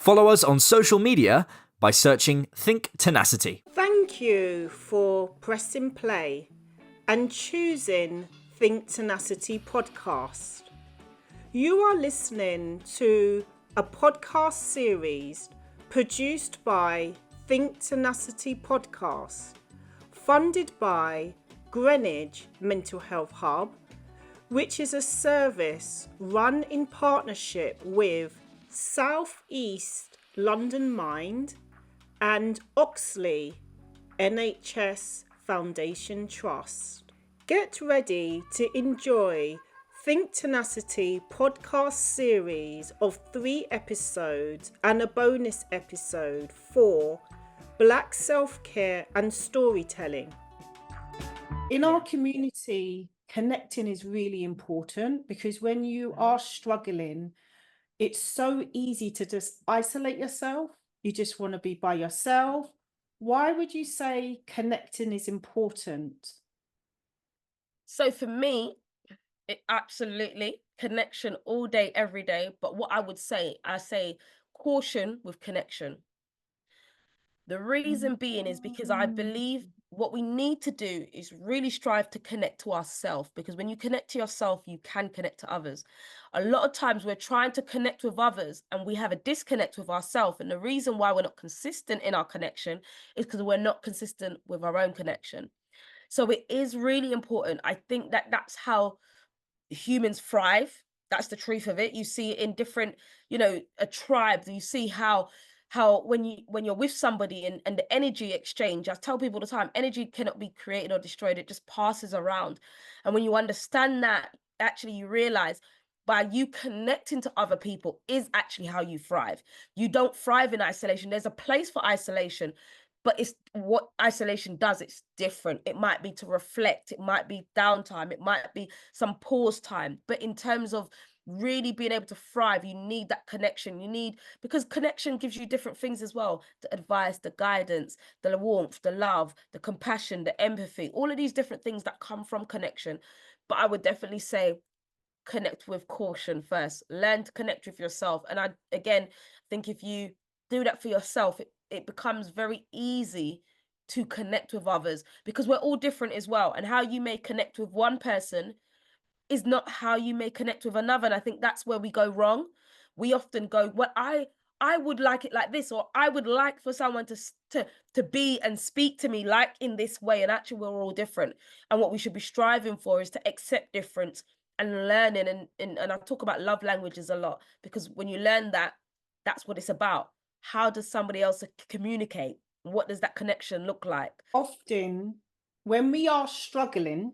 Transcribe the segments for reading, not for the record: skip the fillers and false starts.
Follow us on social media by searching Think Tenacity. Thank you for pressing play and choosing Think Tenacity podcast. You are listening to a podcast series produced by Think Tenacity podcast, funded by Greenwich Mental Health Hub, which is a service run in partnership with South East London Mind and Oxley NHS Foundation Trust. Get ready to enjoy Think Tenacity podcast series of 3 episodes and a bonus episode for Black self-care and storytelling. In our community, connecting is really important because when you are struggling, it's so easy to just isolate yourself. You just want to be by yourself. Why would you say connecting is important? So for me, it absolutely connection all day, every day. But what I say caution with connection. The reason being is because I believe what we need to do is really strive to connect to ourselves, because when you connect to yourself, you can connect to others. A lot of times we're trying to connect with others and we have a disconnect with ourselves. And the reason why we're not consistent in our connection is because we're not consistent with our own connection. So it is really important. I think that that's how humans thrive. That's the truth of it. You see it in different, a tribe. You see how when you're with somebody and the energy exchange, I tell people all the time, energy cannot be created or destroyed. It just passes around. And when you understand that, actually you realize by you connecting to other people is actually how you thrive. You don't thrive in isolation. There's a place for isolation, but it's what isolation does. It's different. It might be to reflect. It might be downtime. It might be some pause time. But in terms of really being able to thrive, you need that connection. Because connection gives you different things as well: the advice, the guidance, the warmth, the love, the compassion, the empathy, all of these different things that come from connection. But I would definitely say connect with caution first. Learn to connect with yourself. And I, again, think if you do that for yourself, it becomes very easy to connect with others, because we're all different as well. And how you may connect with one person is not how you may connect with another. And I think that's where we go wrong. We often go, well, I would like it like this, or I would like for someone to be and speak to me like in this way. And actually we're all different. And what we should be striving for is to accept difference and learning. And I talk about love languages a lot, because when you learn that, that's what it's about. How does somebody else communicate? What does that connection look like? Often when we are struggling,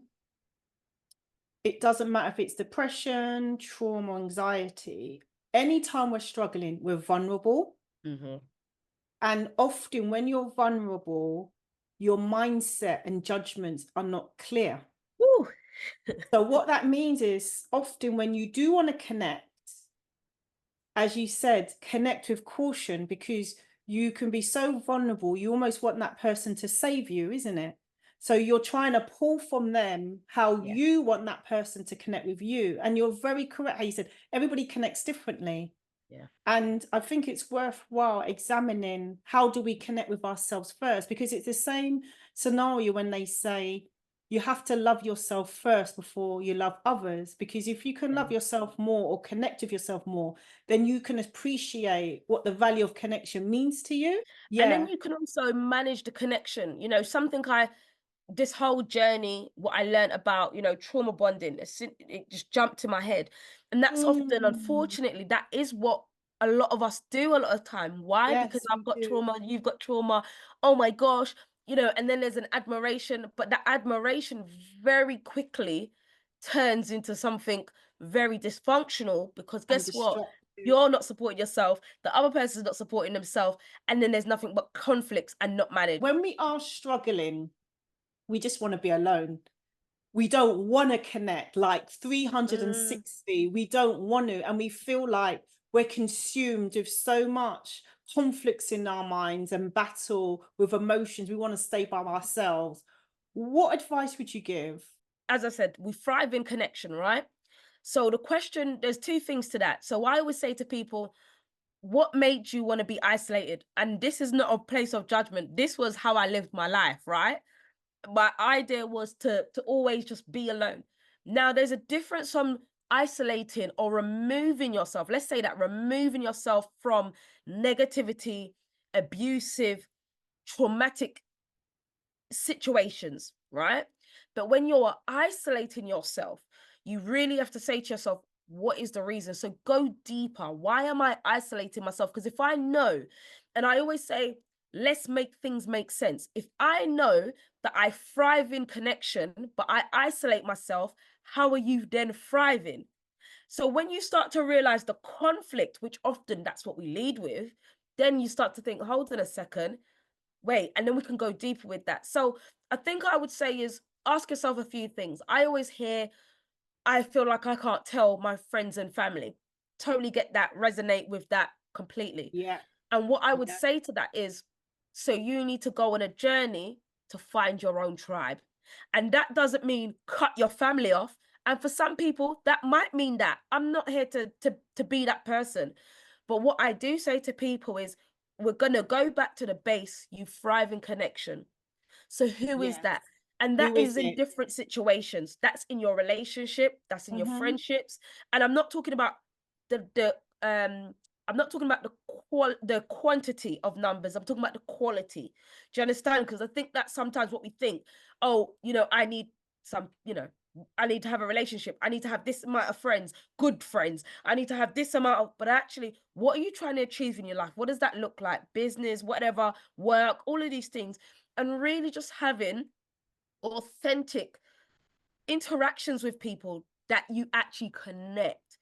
it doesn't matter if it's depression, trauma, anxiety. Anytime we're struggling, we're vulnerable. Mm-hmm. And often when you're vulnerable, your mindset and judgments are not clear. Woo. So what that means is often when you do want to connect, as you said, connect with caution, because you can be so vulnerable. You almost want that person to save you, isn't it? So you're trying to pull from them how you want that person to connect with you. And you're very correct how you said everybody connects differently. Yeah. And I think it's worthwhile examining how do we connect with ourselves first, because it's the same scenario when they say you have to love yourself first before you love others, because if you can love yourself more or connect with yourself more, then you can appreciate what the value of connection means to you. And then you can also manage the connection. Something this whole journey, what I learned about, trauma bonding, it just jumped to my head. And that's often, unfortunately, that is what a lot of us do a lot of time. Why? Yes, because I've got we do. trauma, you've got trauma. Oh my gosh, and then there's an admiration, but that admiration very quickly turns into something very dysfunctional, because guess what? You're not supporting yourself, the other person's not supporting themselves, and then there's nothing but conflicts and not managed. When we are struggling, we just want to be alone. We don't want to connect like 360. We don't want to. And we feel like we're consumed with so much conflicts in our minds and battle with emotions. We want to stay by ourselves. What advice would you give? As I said, we thrive in connection, right? So the question, there's two things to that. So I always say to people, what made you want to be isolated? And this is not a place of judgment. This was how I lived my life, right? My idea was to always just be alone. Now, there's a difference from isolating or removing yourself. Let's say that removing yourself from negativity, abusive, traumatic situations, right? But when you're isolating yourself, you really have to say to yourself, what is the reason? So go deeper. Why am I isolating myself? Because if I know, and I always say, let's make things make sense. If I know that I thrive in connection, but I isolate myself, how are you then thriving? So when you start to realize the conflict, which often that's what we lead with, then you start to think, hold on a second, wait, and then we can go deeper with that. So I think I would say is ask yourself a few things. I always hear, I feel like I can't tell my friends and family. Totally get that, resonate with that completely. Yeah. And what I would Yeah. say to that is, so you need to go on a journey to find your own tribe. And that doesn't mean cut your family off. And for some people, that might mean that. I'm not here to be that person. But what I do say to people is, we're going to go back to the base. You thrive in connection. So who is Yes. that? And that Who is is in it? different situations. That's in your relationship, that's in your Mm-hmm. friendships. And I'm not talking about the I'm not talking about the quantity of numbers. I'm talking about the quality. Do you understand? Because I think that's sometimes what we think. Oh, I need some, I need to have a relationship. I need to have this amount of friends, good friends. I need to have this amount of, but actually, what are you trying to achieve in your life? What does that look like? Business, whatever, work, all of these things. And really just having authentic interactions with people that you actually connect.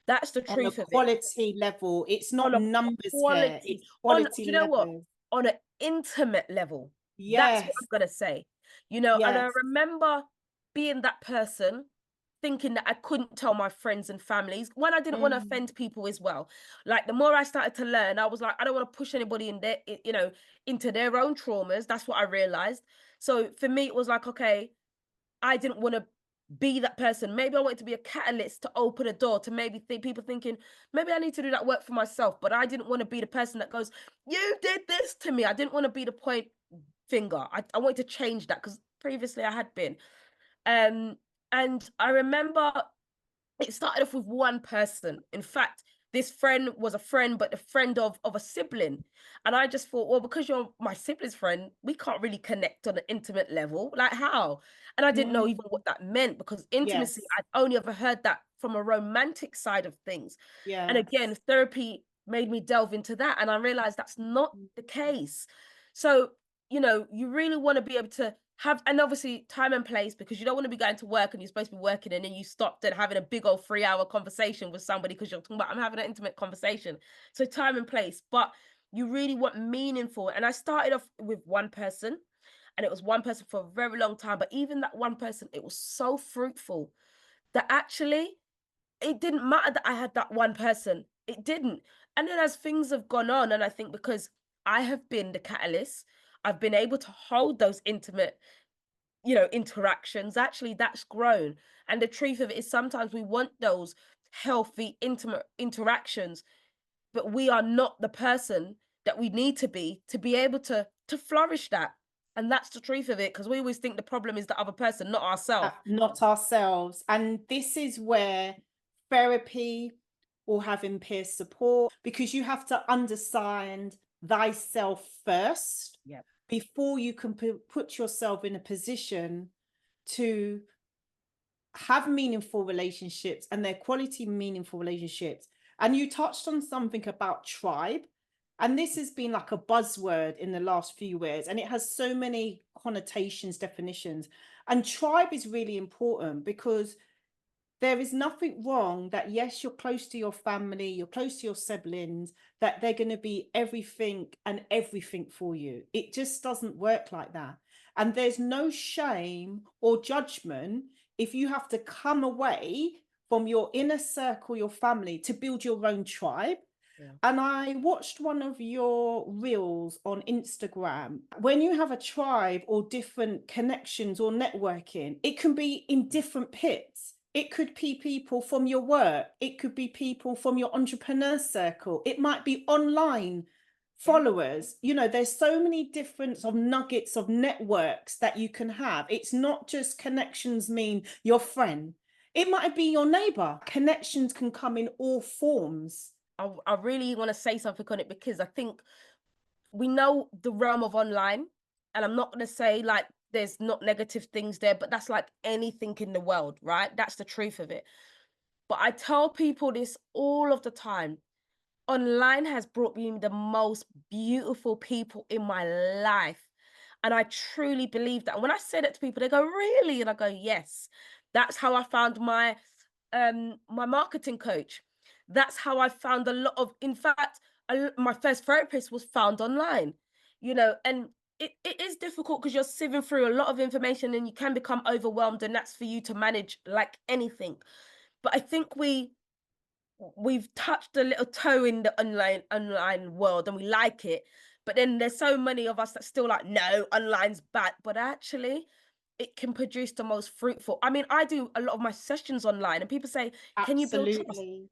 That's the On a truth of it. quality level. It's not On a numbers here. quality, It's on do quality you know what? level. On an intimate level. That's what Yes. I'm gonna say. And I Yes. remember being that person thinking that I couldn't tell my friends and families when I didn't want to Mm. offend people as well. Like the more I started to learn, I was like, I don't want to push anybody in their, into their own traumas. That's what I realized. So for me, it was like, okay, I didn't want to be that person. Maybe I wanted to be a catalyst to open a door to maybe people thinking, maybe I need to do that work for myself. But I didn't want to be the person that goes, you did this to me. I didn't want to be the point finger. I wanted to change that because previously I had been. Um, and I remember it started off with one person. In fact, this friend was a friend, but a friend of a sibling. And I just thought, well, because you're my sibling's friend, we can't really connect on an intimate level. Like how? And I didn't know Mm. even what that meant because intimacy, Yes. I'd only ever heard that from a romantic side of things. And again, Yes. therapy made me delve into that. And I realized that's not the case. So, you really want to be able to have, and obviously time and place, because you don't want to be going to work and you're supposed to be working and then you stopped and having a big old 3-hour conversation with somebody because you're talking about, I'm having an intimate conversation. So time and place, but you really want meaningful. And I started off with one person and it was one person for a very long time. But even that one person, it was so fruitful that actually it didn't matter that I had that one person. It didn't. And then as things have gone on, and I think because I have been the catalyst, I've been able to hold those intimate, interactions. Actually, that's grown. And the truth of it is sometimes we want those healthy, intimate interactions, but we are not the person that we need to be able to flourish that. And that's the truth of it, because we always think the problem is the other person, not ourselves. Not ourselves. And this is where therapy or having peer support, because you have to understand thyself first Yeah. before you can put yourself in a position to have meaningful relationships, and they're quality meaningful relationships. And you touched on something about tribe, and this has been like a buzzword in the last few years, and it has so many connotations, definitions. And tribe is really important because there is nothing wrong that, yes, you're close to your family, you're close to your siblings, that they're going to be everything and everything for you. It just doesn't work like that. And there's no shame or judgment if you have to come away from your inner circle, your family, to build your own tribe. Yeah. And I watched one of your reels on Instagram. When you have a tribe or different connections or networking, it can be in different pits. It could be people from your work. It could be people from your entrepreneur circle. It might be online followers. You know, there's so many different of nuggets of networks that you can have. It's not just connections mean your friend. It might be your neighbor. Connections can come in all forms. I really want to say something on it, because I think we know the realm of online, and I'm not going to say like there's not negative things there, but that's like anything in the world, right? That's the truth of it. But I tell people this all of the time. Online has brought me the most beautiful people in my life. And I truly believe that. And when I say that to people, they go, "Really?" And I go, "Yes." That's how I found my marketing coach. That's how I found a lot of, in fact, my first therapist was found online, and it is difficult because you're sieving through a lot of information and you can become overwhelmed, and that's for you to manage like anything. But I think we've touched a little toe in the online world and we like it, but then there's so many of us that still like, no, online's bad. But actually it can produce the most fruitful. I mean, I do a lot of my sessions online and people say, can you build trust? Absolutely.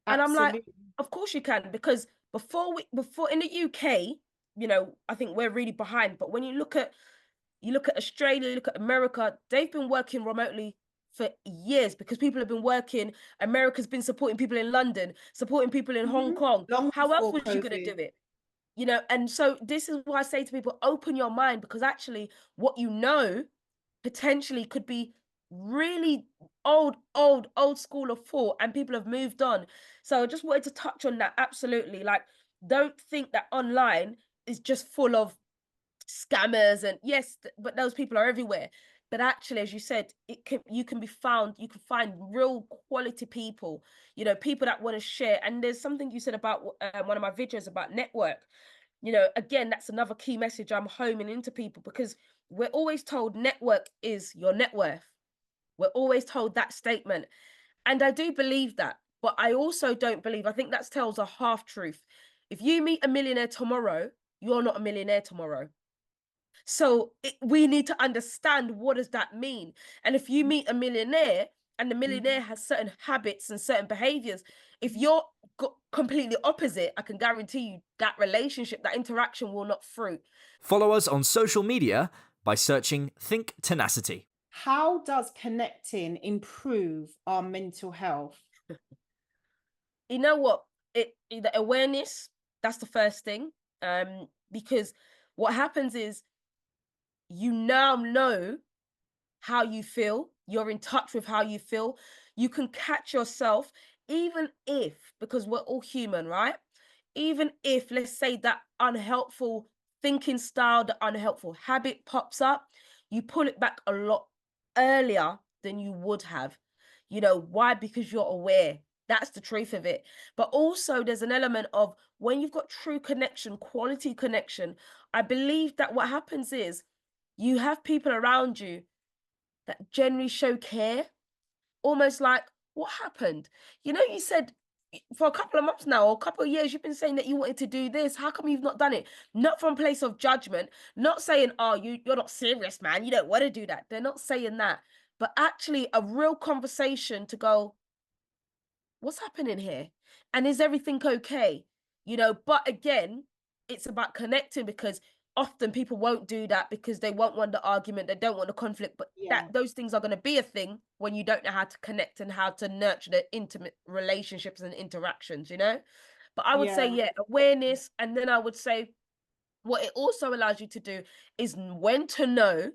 And I'm like, Absolutely. of course you can, because before in the UK, I think we're really behind. But when you look at Australia, you look at America, they've been working remotely for years because people have been working. America's been supporting people in London, supporting people in Hong Kong. Long How else before was you going to COVID. do it? And so this is why I say to people, open your mind, because actually what potentially could be really old school of thought, and people have moved on. So I just wanted to touch on that. Absolutely. Like, don't think that online is just full of scammers, and yes, but those people are everywhere. But actually, as you said, you can find real quality people, people that want to share. And there's something you said about one of my videos about network. Again, that's another key message I'm homing into people, because we're always told network is your net worth. We're always told that statement, and I do believe that. But I also don't believe, I think that tells a half truth. If you meet a millionaire tomorrow, you're not a millionaire tomorrow. So we need to understand, what does that mean? And if you meet a millionaire and the millionaire has certain habits and certain behaviors, if you're completely opposite, I can guarantee you that relationship, that interaction will not fruit. Follow us on social media by searching Think Tenacity. How does connecting improve our mental health? You know what? The awareness, that's the first thing. Because what happens is, you now know how you feel. You're in touch with how you feel. You can catch yourself, even if, because we're all human, right? Even if, let's say, that unhelpful thinking style, the unhelpful habit pops up, you pull it back a lot earlier than you would have. Why? Because you're aware. That's the truth of it. But also, there's an element of, when you've got true connection, quality connection, I believe that what happens is, you have people around you that generally show care, almost like, what happened? You said for a couple of months now, or a couple of years, you've been saying that you wanted to do this. How come you've not done it? Not from a place of judgment, not saying, oh, you're not serious, man. You don't want to do that. They're not saying that. But actually a real conversation to go, what's happening here? And is everything okay? But again, it's about connecting, because often people won't do that because they won't want the argument, they don't want the conflict. But Yeah. those things are going to be a thing when you don't know how to connect and how to nurture the intimate relationships and interactions. But I would say, Yeah. yeah, awareness. And then I would say, what it also allows you to do is when to know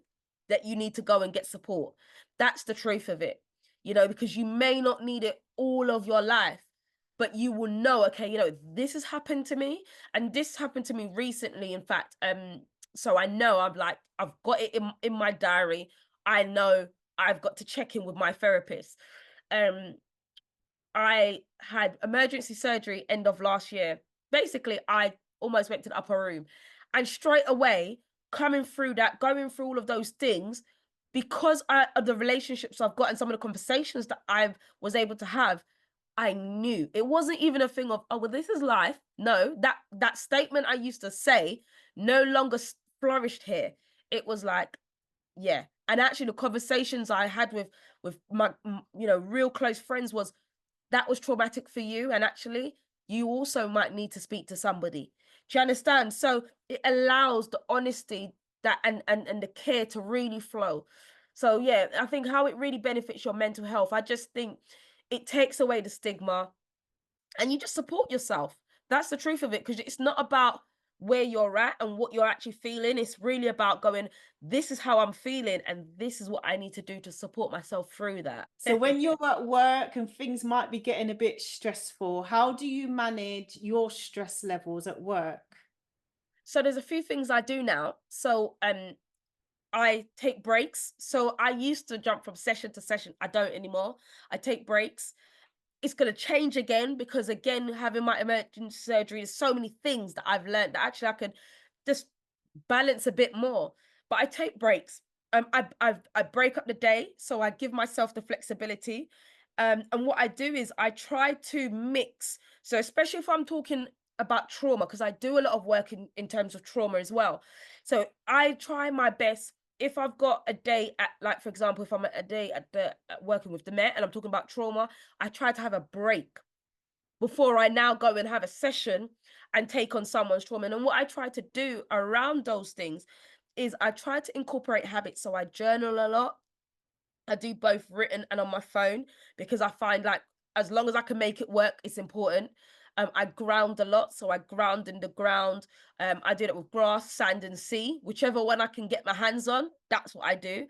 that you need to go and get support. That's the truth of it, because you may not need it all of your life, but you will know, okay, this has happened to me, and this happened to me recently, in fact. So I know, I'm like, I've got it in my diary. I know I've got to check in with my therapist. I had emergency surgery end of last year. Basically, I almost went to the upper room. And straight away, coming through that, going through all of those things, because of the relationships I've got and some of the conversations that I was able to have, I knew it wasn't even a thing of, oh, well, this is life. No, that statement I used to say no longer flourished here. It was like, yeah, And actually the conversations I had with my real close friends was, that was traumatic for you, and actually you also might need to speak to somebody. Do you understand? So it allows the honesty that and the care to really flow. So yeah, I think how it really benefits your mental health, I just think it takes away the stigma and you just support yourself. That's the truth of it, because it's not about where you're at and what you're actually feeling. It's really about going, this is how I'm feeling, and this is what I need to do to support myself through that. So when you're at work and things might be getting a bit stressful, how do you manage your stress levels at work? So there's a few things I do now. So I take breaks. So I used to jump from session to session. I don't anymore. I take breaks. It's going to change again because, again, having my emergency surgery, there's so many things that I've learned that actually I could just balance a bit more. But I take breaks. I break up the day, so I give myself the flexibility. And what I do is I try to mix. So especially if I'm talking about trauma, because I do a lot of work in terms of trauma as well. So I try my best. If I've got a day at, like, for example, if I'm at a day at working with the Met and I'm talking about trauma, I try to have a break before I now go and have a session and take on someone's trauma. And what I try to do around those things is I try to incorporate habits. So I journal a lot. I do both written and on my phone, because I find, like, as long as I can make it work, it's important. I ground a lot, so I ground in the ground. I do it with grass, sand, and sea, whichever one I can get my hands on. That's what I do.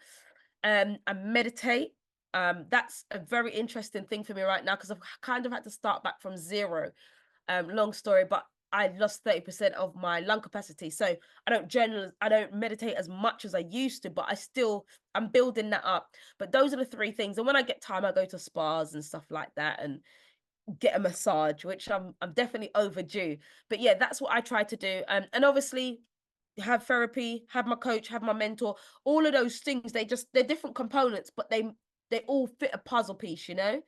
I meditate. That's a very interesting thing for me right now because I've kind of had to start back from zero. Long story, but I lost 30% of my lung capacity. So I don't journal, I don't meditate as much as I used to, but I'm building that up. But those are the three things. And when I get time, I go to spas and stuff like that and get a massage, which I'm definitely overdue. But yeah, that's what I try to do. And obviously have therapy, have my coach, have my mentor, all of those things, they're different components, but they all fit a puzzle piece, you know?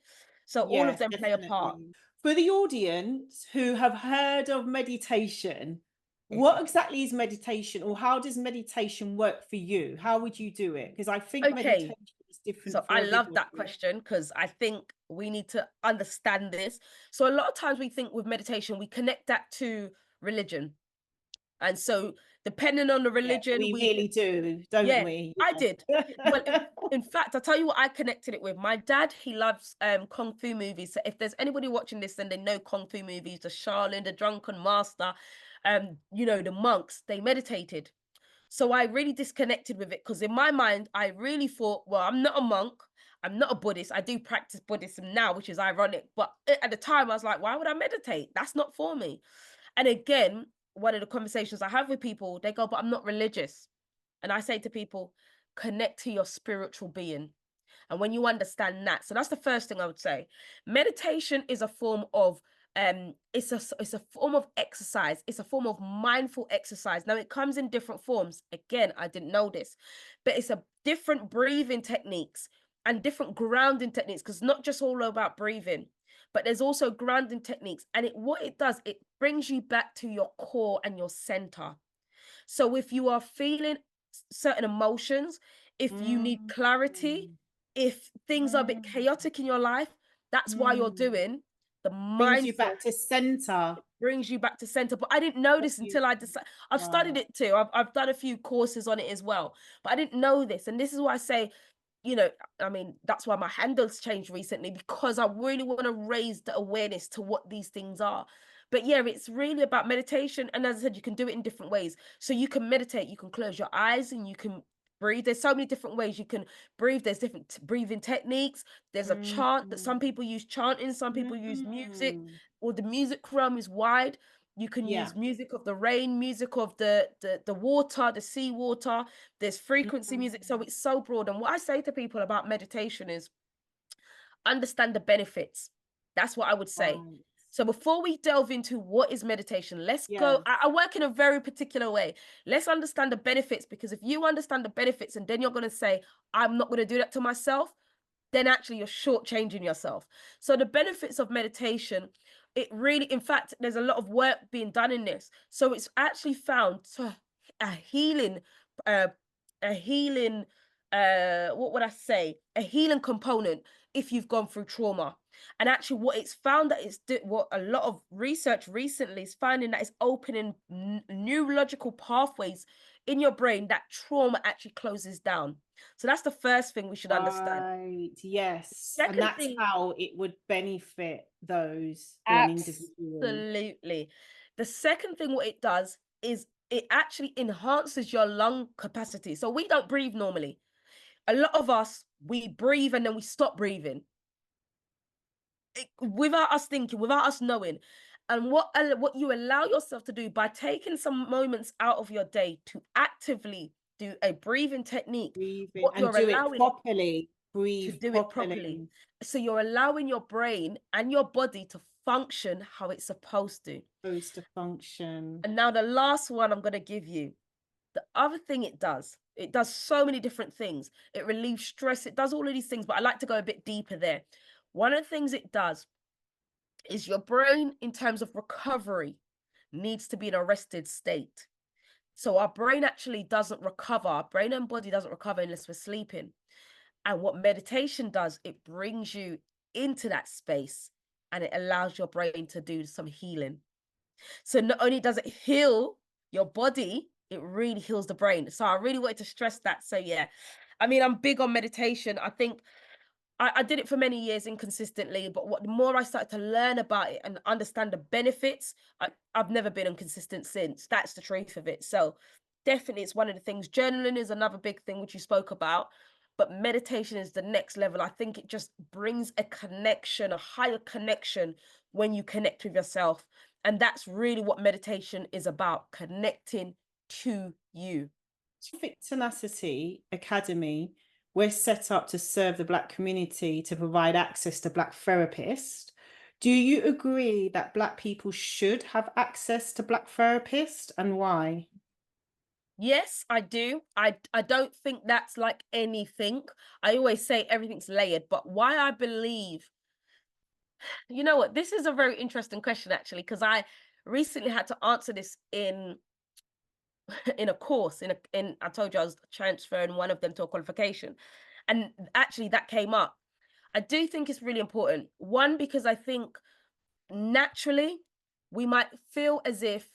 So all of Yes, them play a part. definitely. For the audience who have heard of meditation, what exactly is meditation, or how does meditation work for you? How would you do it? Because I think Okay. meditation is different So for I love everybody. that question because I think we need to understand this. So a lot of times we think with meditation, we connect that to religion. And so depending on the Yeah, religion, we really do, don't yeah, we? I did. Well, Yeah. in fact, I'll tell you what I connected it with. My dad, he loves kung fu movies. So if there's anybody watching this and they know kung fu movies, the Shaolin, the Drunken Master, the monks, they meditated. So I really disconnected with it because in my mind, I really thought, well, I'm not a monk. I'm not a Buddhist. I do practice Buddhism now, which is ironic. But at the time, I was like, why would I meditate? That's not for me. And again, one of the conversations I have with people, they go, but I'm not religious. And I say to people, connect to your spiritual being. And when you understand that, so that's the first thing I would say. Meditation is a form of it's a form of exercise. It's a form of mindful exercise. Now it comes in different forms. Again, I didn't know this, but it's a different breathing techniques and different grounding techniques because not just all about breathing, but there's also grounding techniques. And what it does, it brings you back to your core and your center. So if you are feeling certain emotions, if you need Mm, clarity, mm, if things are a bit mm, chaotic in your life, that's why you're mm. doing the Brings you mindful, back to center. brings you back to center. But I didn't know What this you until I decided. I've studied Wow. it too. I've done a few courses on it as well, but I didn't know this. And this is why I say, you know, I mean, that's why my handles changed recently because I really want to raise the awareness to what these things are. But yeah, it's really about meditation. And as I said, you can do it in different ways. So you can meditate, you can close your eyes and you can breathe. There's so many different ways you can breathe. There's different breathing techniques. There's a Mm, chant that some people use chanting, some people use music, mm. or the music realm is wide. You can Yeah. use music of the rain, music of the water, the sea water. There's frequency Mm. music. So it's so broad. And what I say to people about meditation is understand the benefits. That's what I would say. Right. So before we delve into what is meditation, let's go. Yes. I work in a very particular way. Let's understand the benefits because if you understand the benefits and then you're going to say, I'm not going to do that to myself, then actually you're shortchanging yourself. So the benefits of meditation, it really, in fact, there's a lot of work being done in this. So it's actually found to a healing, uh, a healing. what would I say, a healing component if you've gone through trauma. And actually, what it's found that what a lot of research recently is finding that it's opening neurological pathways in your brain that trauma actually closes down. So that's the first thing we should understand. Right, yes. And Second that's thing, how it would benefit those or an individual. absolutely. The second thing, what it does is it actually enhances your lung capacity. So we don't breathe normally. A lot of us, we breathe and then we stop breathing without us thinking, without us knowing. And what you allow yourself to do by taking some moments out of your day to actively do a breathing technique, Breathing what and you're do it allowing properly. to Breathe do it properly. properly. So you're allowing your brain and your body to function how it's supposed to. Supposed to function. And now the last one I'm going to give you, the other thing it does so many different things. It relieves stress, it does all of these things, but I like to go a bit deeper there. One of the things it does is your brain, in terms of recovery, needs to be in a rested state. So our brain actually doesn't recover, our brain and body doesn't recover unless we're sleeping. And what meditation does, it brings you into that space and it allows your brain to do some healing. So not only does it heal your body, it really heals the brain. So I really wanted to stress that. So yeah, I mean, I'm big on meditation. I think I did it for many years inconsistently, but the more I started to learn about it and understand the benefits, I've never been inconsistent since. That's the truth of it. So definitely it's one of the things. Journaling is another big thing which you spoke about, but meditation is the next level. I think it just brings a connection, a higher connection when you connect with yourself. And that's really what meditation is about, connecting to you. Think Tenacity Academy, we're set up to serve the Black community to provide access to Black therapists. Do you agree that Black people should have access to Black therapists, and why? Yes, I do. I don't think that's like anything. I always say everything's layered, but why I believe, you know what, this is a very interesting question actually, because I recently had to answer this in in a course, in I told you I was transferring one of them to a qualification. And actually that came up. I do think it's really important. One, because I think naturally we might feel as if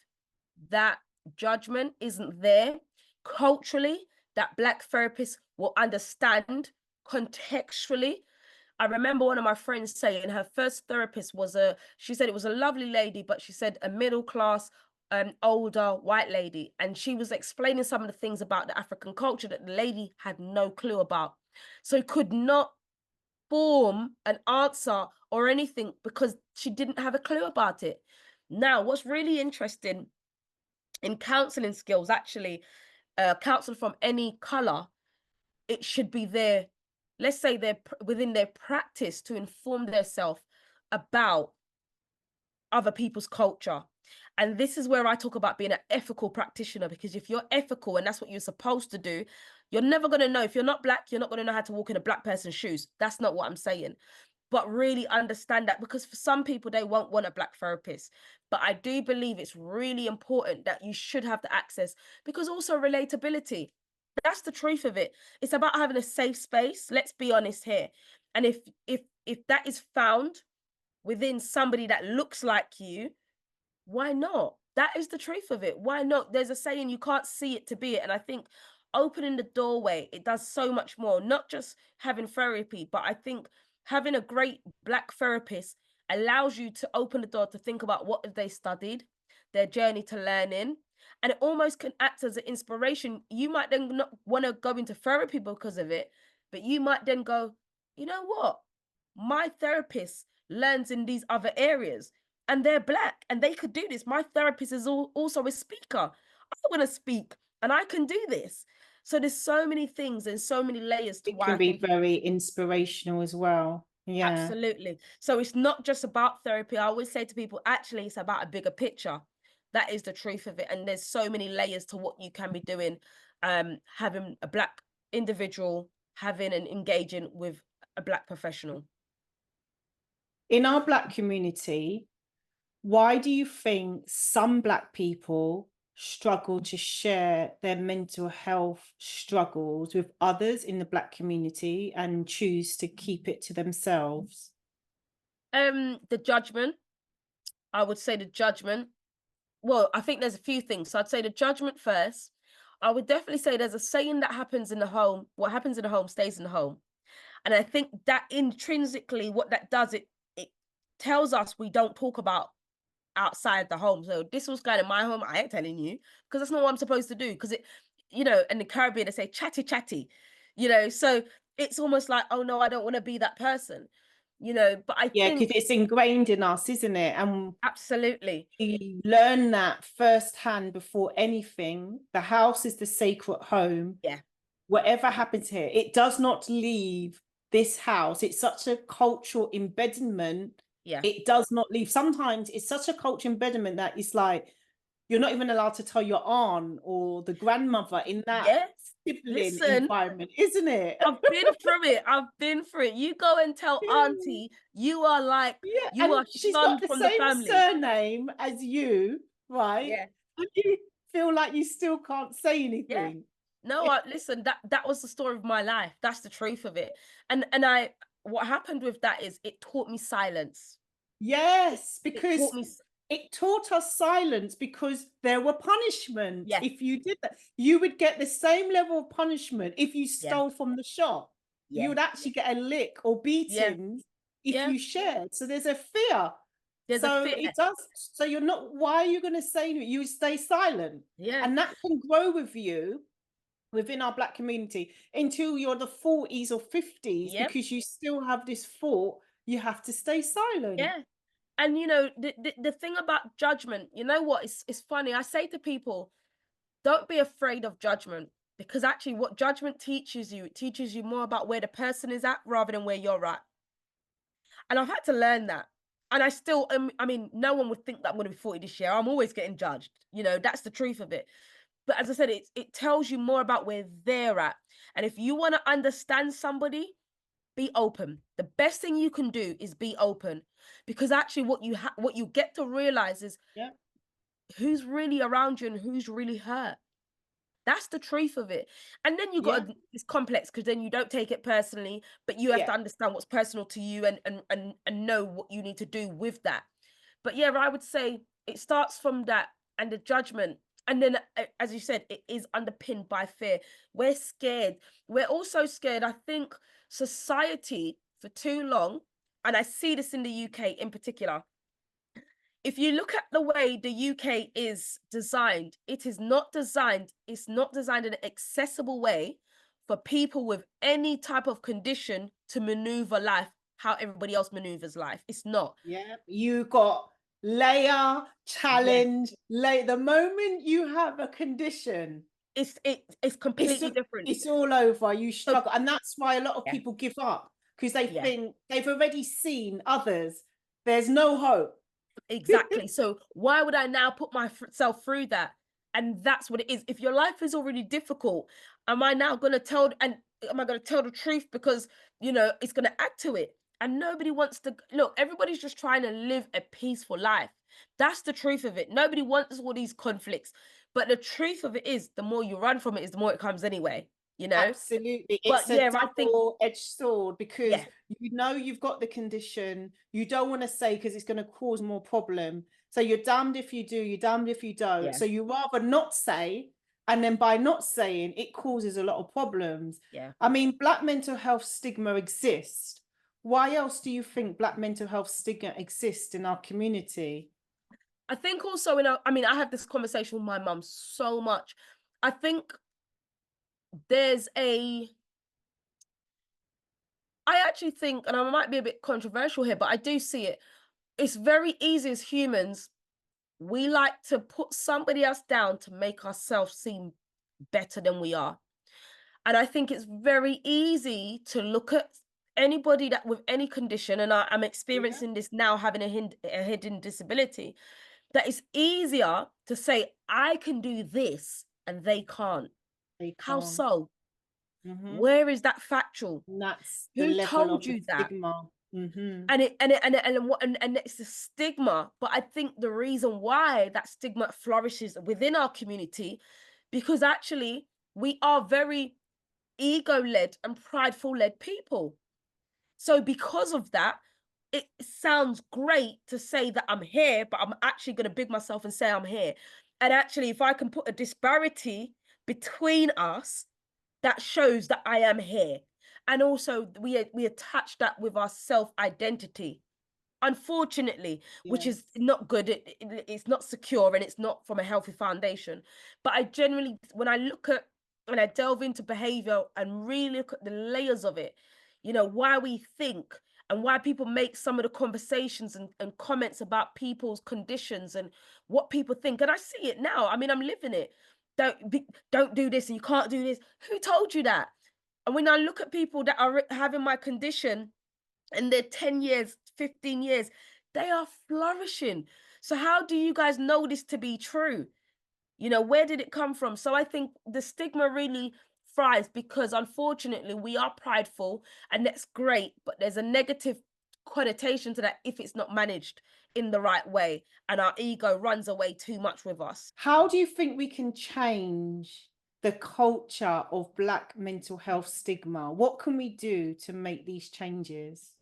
that judgment isn't there. Culturally, that Black therapists will understand contextually. I remember one of my friends saying her first therapist was she said it was a lovely lady, but she said a middle class, older white lady. And she was explaining some of the things about the African culture that the lady had no clue about. So could not form an answer or anything because she didn't have a clue about it. Now, what's really interesting in counseling skills, actually, counsel from any color, it should be their, let's say they're within their practice to inform themselves about other people's culture. And this is where I talk about being an ethical practitioner, because if you're ethical and that's what you're supposed to do, you're never going to know. If you're not Black, you're not going to know how to walk in a Black person's shoes. That's not what I'm saying. But really understand that, because for some people, they won't want a Black therapist. But I do believe it's really important that you should have the access, because also relatability. That's the truth of it. It's about having a safe space. Let's be honest here. And if that is found within somebody that looks like you, why not? That is the truth of it. Why not? There's a saying, you can't see it to be it. And I think opening the doorway, it does so much more, not just having therapy, but I think having a great Black therapist allows you to open the door to think about what have they studied, their journey to learning, and it almost can act as an inspiration. You might then not want to go into therapy because of it, but you might then go, you know what? My therapist learns in these other areas and they're Black and they could do this. My therapist is also a speaker. I want to speak and I can do this. So there's so many things and so many layers to It why can I be think very inspirational as well. Yeah. absolutely. So it's not just about therapy. I always say to people, actually, it's about a bigger picture. That is the truth of it. And there's so many layers to what you can be doing. Having a Black individual, having and engaging with a Black professional. In our Black community, why do you think some Black people struggle to share their mental health struggles with others in the Black community and choose to keep it to themselves? The judgment. I would say the judgment. Well, I think there's a few things. So I'd say the judgment first. I would definitely say there's a saying that happens in the home. What happens in the home stays in the home. And I think that intrinsically, what that does, it tells us we don't talk about outside the home. So this was kind of my home. I ain't telling you because that's not what I'm supposed to do. Because it, in the Caribbean they say chatty chatty, So it's almost like, oh no, I don't want to be that person, But I Yeah, think because it's ingrained in us, isn't it? And absolutely, we learn that firsthand before anything. The house is the sacred home. yeah, Whatever happens here, it does not leave this house. It's such a cultural embedment. yeah, It does not leave. Sometimes it's such a cultural embedment that it's like you're not even allowed to tell your aunt or the grandmother in that yes. sibling Listen, environment, isn't it? I've been through it. I've been through it. You go and tell Yeah. auntie you are like Yeah, you and are she's got shunned the from the same family. surname as you, right? Yeah, And you feel like you still can't say yeah. anything. No, listen, that was the story of my life. That's the truth of it. And what happened with that is it taught me silence. Yes, It taught because me it taught us silence because there were punishments. yeah, If you did that, you would get the same level of punishment if you yeah, stole from the shop. You yeah, would actually get a lick or yeah, beatings if yeah. you shared. So there's a fear. There's a So fear. it does. So you're not, why are you going to say anything? You stay silent. Yeah, And that can grow with you within our Black community until you're the 40s or 50s yeah, because you still have this thought you have to stay silent. yeah. And the thing about judgment, you know what? It's funny. I say to people, don't be afraid of judgment because actually what judgment teaches you, it teaches you more about where the person is at rather than where you're at. And I've had to learn that. And I still, I mean, no one would think that I'm going to be 40 this year. I'm always getting judged. That's the truth of it. But as I said, it tells you more about where they're at. And if you want to understand somebody, be open. The best thing you can do is be open, because actually, what you get to realize is Yeah. who's really around you and who's really hurt. That's the truth of it. And then you Yeah. got it's complex because then you don't take it personally, but you have Yeah. to understand what's personal to you and know what you need to do with that. But yeah, I would say it starts from that and the judgment. And then, as you said, it is underpinned by fear. We're scared. We're also scared. I think society for too long, and I see this in the UK in particular, if you look at the way the UK is designed, it's not designed in an accessible way for people with any type of condition to maneuver life how everybody else maneuvers life. It's not. Yeah. You got layer, Yeah. challenge, lay. The moment you have a condition, It's it's completely different. it's all over. You So struggle. And that's why a lot of yeah, people give up because they yeah. think they've already seen others. There's no hope. Exactly. So why would I now put myself through that? And that's what it is. If your life is already difficult, am I now going to am I going to tell the truth because, it's going to add to it? And nobody wants to look, everybody's just trying to live a peaceful life. That's the truth of it. Nobody wants all these conflicts. But the truth of it is the more you run from it is the more it comes anyway, you know? Absolutely. But It's a yeah, I think, double-edged sword because yeah, you know you've got the condition. You don't want to say because it's going to cause more problem. So you're damned if you do, you're damned if you don't. yeah, So you rather not say, and then by not saying, it causes a lot of problems. yeah. I mean, Black mental health stigma exists. Why else do you think Black mental health stigma exists in our community? I think also I mean, I have this conversation with my mum so much. I think there's I actually think, and I might be a bit controversial here, but I do see it. It's very easy as humans. We like to put somebody else down to make ourselves seem better than we are. And I think it's very easy to look at anybody that with any condition, and I'm Yeah, experiencing this now having a hidden disability, that it's easier to say, I can do this and they can't. they How can't. so? Mhm. Where is that factual? And that's the Who level told of the you that? stigma. Mm-hmm. And it's a stigma. But I think the reason why that stigma flourishes within our community, because actually we are very ego-led and prideful-led people. So because of that, it sounds great to say that I'm here, but I'm actually going to big myself and say I'm here. And actually, if I can put a disparity between us, that shows that I am here. And also we attach that with our self-identity, unfortunately, which is Yes. not good. It's not secure and it's not from a healthy foundation. But I generally, when I delve into behavior and really look at the layers of it, why we think and why people make some of the conversations and comments about people's conditions and what people think. And I see it now. I mean, I'm living it. Don't do this and you can't do this. Who told you that? And when I look at people that are having my condition and they're 10 years, 15 years, they are flourishing. So how do you guys know this to be true? Where did it come from? So I think the stigma really thrives because unfortunately we are prideful, and that's great, but there's a negative connotation to that if it's not managed in the right way and our ego runs away too much with us. How do you think we can change the culture of Black mental health stigma? What can we do to make these changes?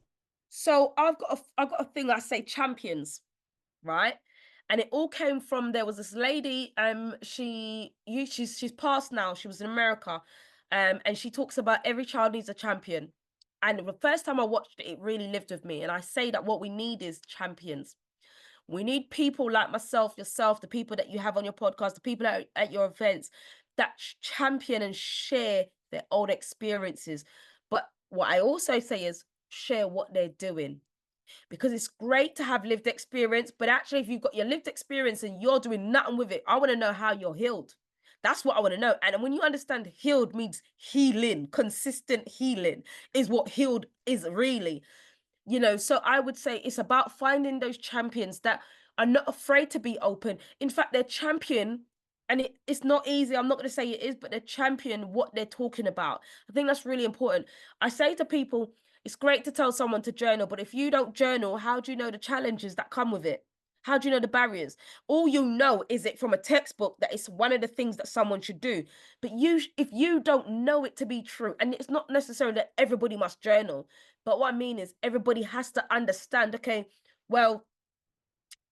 So I've got a thing I say champions, right? And it all came from, there was this lady, she's passed now. She was in America, and she talks about every child needs a champion. And the first time I watched it, it really lived with me. And I say that what we need is champions. We need people like myself, yourself, the people that you have on your podcast, the people at your events that champion and share their own experiences. But what I also say is share what they're doing, because it's great to have lived experience, but actually if you've got your lived experience and you're doing nothing with it, I want to know how you're healed. That's what I want to know. And when you understand healed means healing, consistent healing is what healed is really. So I would say it's about finding those champions that are not afraid to be open. In fact, they're champion, and it's not easy. I'm not going to say it is, but they're champion what they're talking about. I think that's really important. I say to people, it's great to tell someone to journal, but if you don't journal, how do you know the challenges that come with it? How do you know the barriers? All you know is it from a textbook that it's one of the things that someone should do. But if you don't know it to be true, and it's not necessarily that everybody must journal, but what I mean is everybody has to understand, okay, well,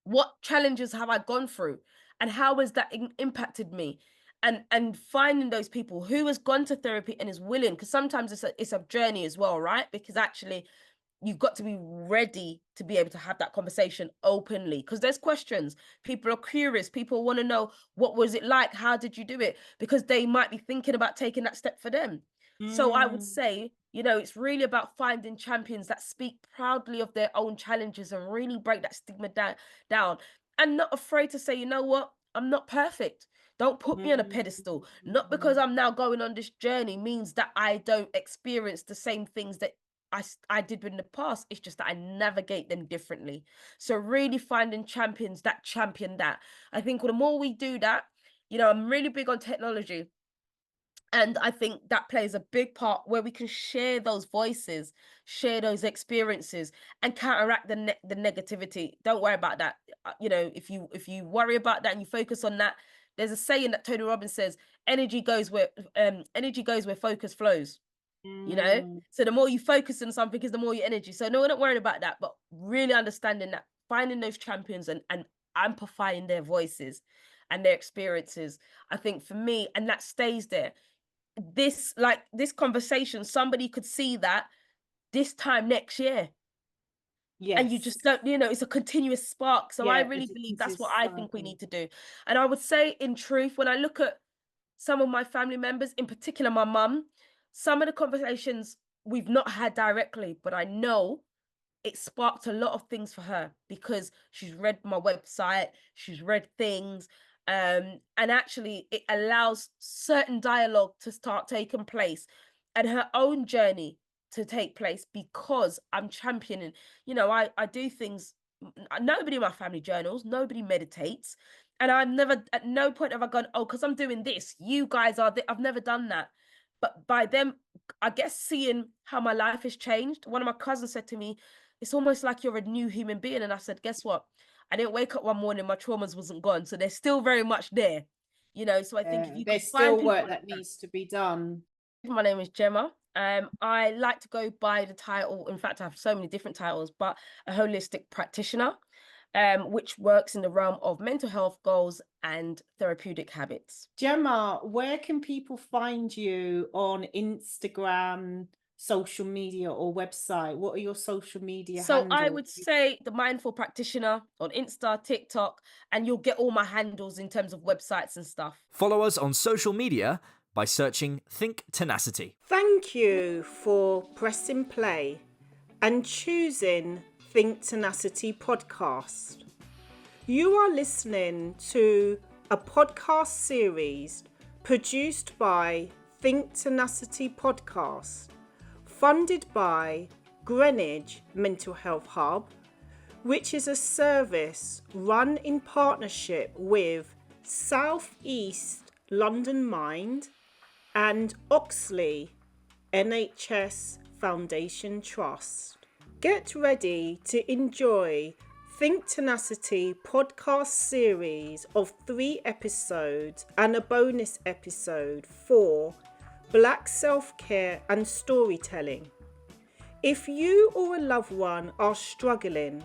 what challenges have I gone through and how has that impacted me? And finding those people who has gone to therapy and is willing, because sometimes it's a journey as well, right? Because actually you've got to be ready to be able to have that conversation openly, because there's questions. People are curious. People want to know, what was it like? How did you do it? Because they might be thinking about taking that step for them. So I would say, it's really about finding champions that speak proudly of their own challenges and really break that stigma down, and not afraid to say, you know what, I'm not perfect. Don't put me on a pedestal. Not because I'm now going on this journey means that I don't experience the same things that I did in the past. It's just that I navigate them differently. So really finding champions that champion that. I think the more we do that, I'm really big on technology. And I think that plays a big part where we can share those voices, share those experiences, and counteract the negativity. Don't worry about that. If you worry about that and you focus on that, there's a saying that Tony Robbins says, energy goes where focus flows. So the more you focus on something is the more your energy. So no, we're not worried about that, but really understanding that, finding those champions and amplifying their voices and their experiences. I think for me, and that stays there. This conversation, somebody could see that this time next year. And you Yes. just don't, it's a continuous spark. So I Yeah, really it's a believe that's continuous what I think we cycle. need to do. And I would say, in truth, when I look at some of my family members, in particular my mum, some of the conversations we've not had directly, but I know it sparked a lot of things for her because she's read my website, she's read things, and actually it allows certain dialogue to start taking place and her own journey to take place because I'm championing. I do things. Nobody in my family journals, nobody meditates, and I've never, at no point have I gone, oh, because I'm doing this, you guys are. I've never done that. But by them, I guess, seeing how my life has changed. One of my cousins said to me, it's almost like you're a new human being. And I said, guess what? I didn't wake up one morning, my traumas wasn't gone. So they're still very much there, So I think if you can There's find still people work like that needs to be done. my name is Gemma. I like to go by the title. In fact, I have so many different titles, but a holistic practitioner, which works in the realm of mental health goals and therapeutic habits. Gemma, where can people find you on Instagram, social media, or website? What are your social media So handles? I would say the Mindful Practitioner on Insta, TikTok, and you'll get all my handles in terms of websites and stuff. Follow us on social media by searching Think Tenacity. Thank you for pressing play and choosing Think Tenacity podcast. You are listening to a podcast series produced by Think Tenacity Podcast, funded by Greenwich Mental Health Hub, which is a service run in partnership with South East London Mind and Oxley NHS Foundation Trust. Get ready to enjoy Think Tenacity podcast series of 3 episodes and a bonus episode for Black self-care and storytelling. If you or a loved one are struggling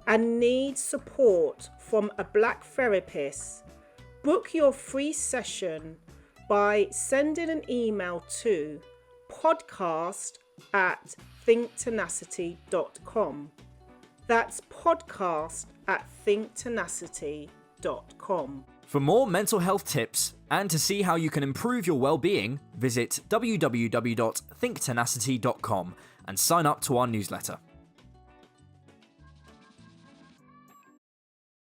and need support from a Black therapist, book your free session by sending an email to podcast@thinktenacity.com. That's podcast@thinktenacity.com. For more mental health tips and to see how you can improve your well-being, visit www.thinktenacity.com and sign up to our newsletter.